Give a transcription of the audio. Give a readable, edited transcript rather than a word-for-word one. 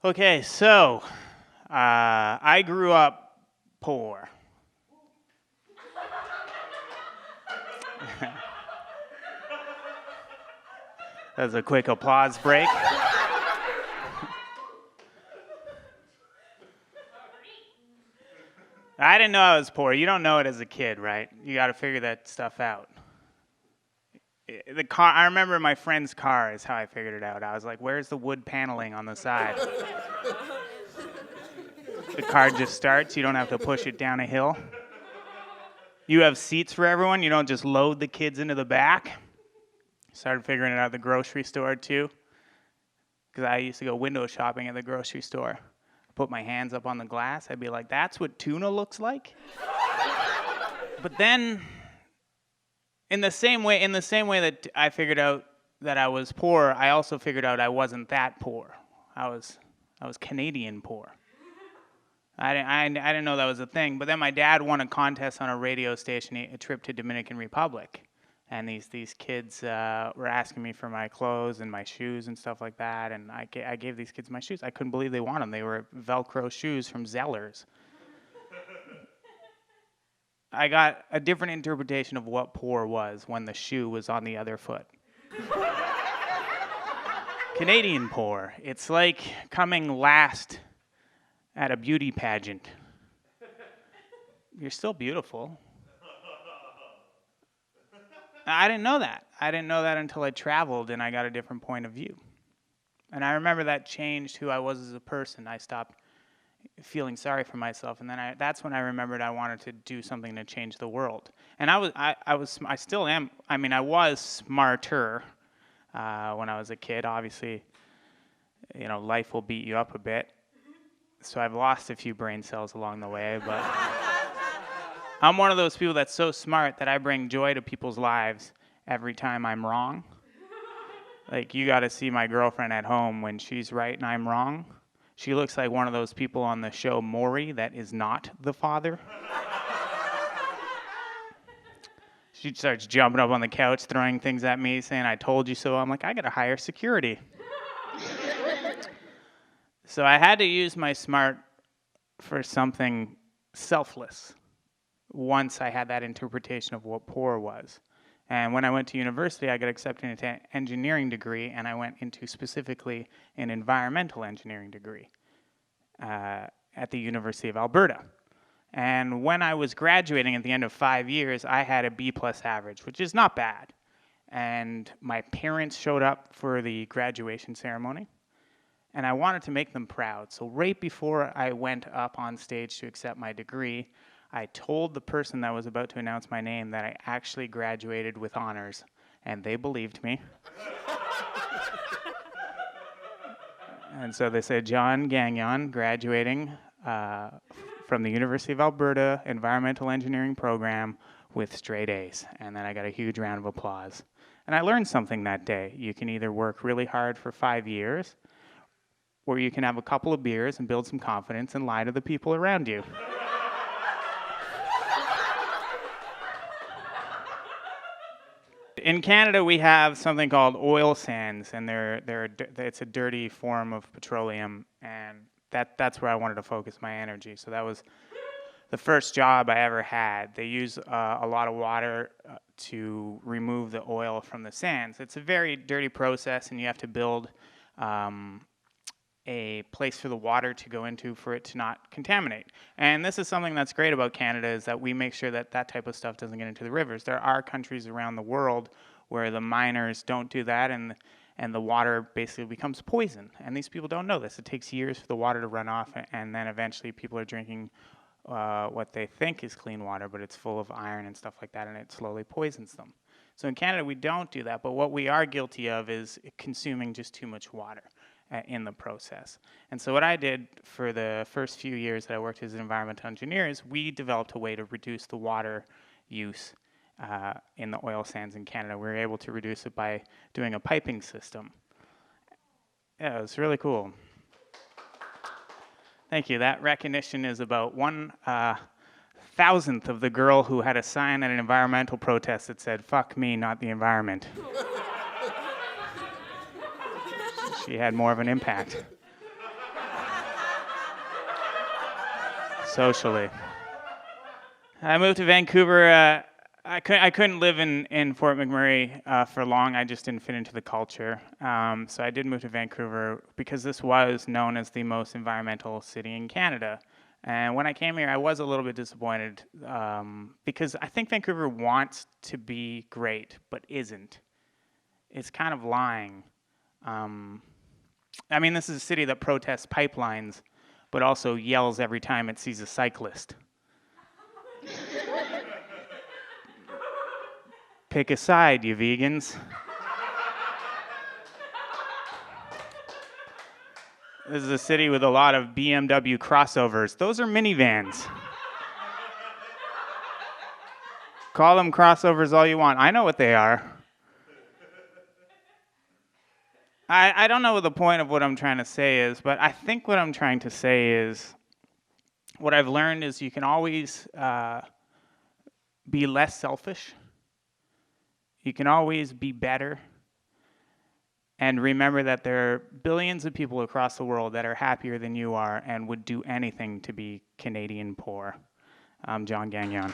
Okay, so I grew up poor. That was a quick applause break. I didn't know I was poor. You don't know it as a kid, right? You got to figure that stuff out. The car. I remember my friend's car is how I figured it out. I was like, "Where's the wood paneling on the side?" The car just starts. You don't have to push it down a hill. You have seats for everyone. You don't just load the kids into the back. Started figuring it out at the grocery store too, because I used to go window shopping at the grocery store. Put my hands up on the glass. I'd be like, "That's what tuna looks like." But then, in the same way that I figured out that I was poor, I also figured out I wasn't that poor. I was Canadian poor. I didn't know that was a thing. But then my dad won a contest on a radio station, a trip to Dominican Republic. And these kids were asking me for my clothes and my shoes and stuff like that. And I gave these kids my shoes. I couldn't believe they wanted them. They were Velcro shoes from Zellers. I got a different interpretation of what poor was when the shoe was on the other foot. Canadian poor. It's like coming last at a beauty pageant. You're still beautiful. I didn't know that. I didn't know that until I traveled and I got a different point of view. And I remember that changed who I was as a person. I stopped feeling sorry for myself, and then that's when I remembered I wanted to do something to change the world. And I still am. I mean, I was smarter when I was a kid. Obviously, life will beat you up a bit. So I've lost a few brain cells along the way, but I'm one of those people that's so smart that I bring joy to people's lives every time I'm wrong. Like, you got to see my girlfriend at home when she's right and I'm wrong. She looks like one of those people on the show Maury that is not the father. She starts jumping up on the couch, throwing things at me, saying, "I told you so." I'm like, I got to hire security. So I had to use my smart for something selfless once I had that interpretation of what poor was. And when I went to university, I got accepted into an engineering degree, and I went into specifically an environmental engineering degree at the University of Alberta. And when I was graduating at the end of 5 years, I had a B+ average, which is not bad. And my parents showed up for the graduation ceremony, and I wanted to make them proud. So right before I went up on stage to accept my degree, I told the person that was about to announce my name that I actually graduated with honors, and they believed me. And so they said, "Jon Gagnon, graduating from the University of Alberta Environmental Engineering Program with straight A's." And then I got a huge round of applause. And I learned something that day. You can either work really hard for 5 years, or you can have a couple of beers and build some confidence and lie to the people around you. In Canada, we have something called oil sands, and it's a dirty form of petroleum, and that's where I wanted to focus my energy. So that was the first job I ever had. They use a lot of water to remove the oil from the sands. It's a very dirty process, and you have to build a place for the water to go into for it to not contaminate. And this is something that's great about Canada, is that we make sure that that type of stuff doesn't get into the rivers. There are countries around the world where the miners don't do that, and the water basically becomes poison. And these people don't know this. It takes years for the water to run off, and then eventually people are drinking what they think is clean water, but it's full of iron and stuff like that, and it slowly poisons them. So in Canada, we don't do that, but what we are guilty of is consuming just too much water in the process. And so what I did for the first few years that I worked as an environmental engineer is we developed a way to reduce the water use in the oil sands in Canada. We were able to reduce it by doing a piping system. Yeah, it was really cool. Thank you. That recognition is about 1,000th of the girl who had a sign at an environmental protest that said, "Fuck me, not the environment." She had more of an impact. socially. I moved to Vancouver. I couldn't live in Fort McMurray for long. I just didn't fit into the culture. So I did move to Vancouver because this was known as the most environmental city in Canada. And when I came here, I was a little bit disappointed because I think Vancouver wants to be great, but isn't. It's kind of lying. I mean, this is a city that protests pipelines, but also yells every time it sees a cyclist. Pick a side, you vegans. This is a city with a lot of BMW crossovers. Those are minivans. Call them crossovers all you want. I know what they are. I don't know what the point of what I'm trying to say is, but I think what I'm trying to say is, what I've learned is you can always be less selfish. You can always be better. And remember that there are billions of people across the world that are happier than you are and would do anything to be Canadian poor. I'm Jon Gagnon.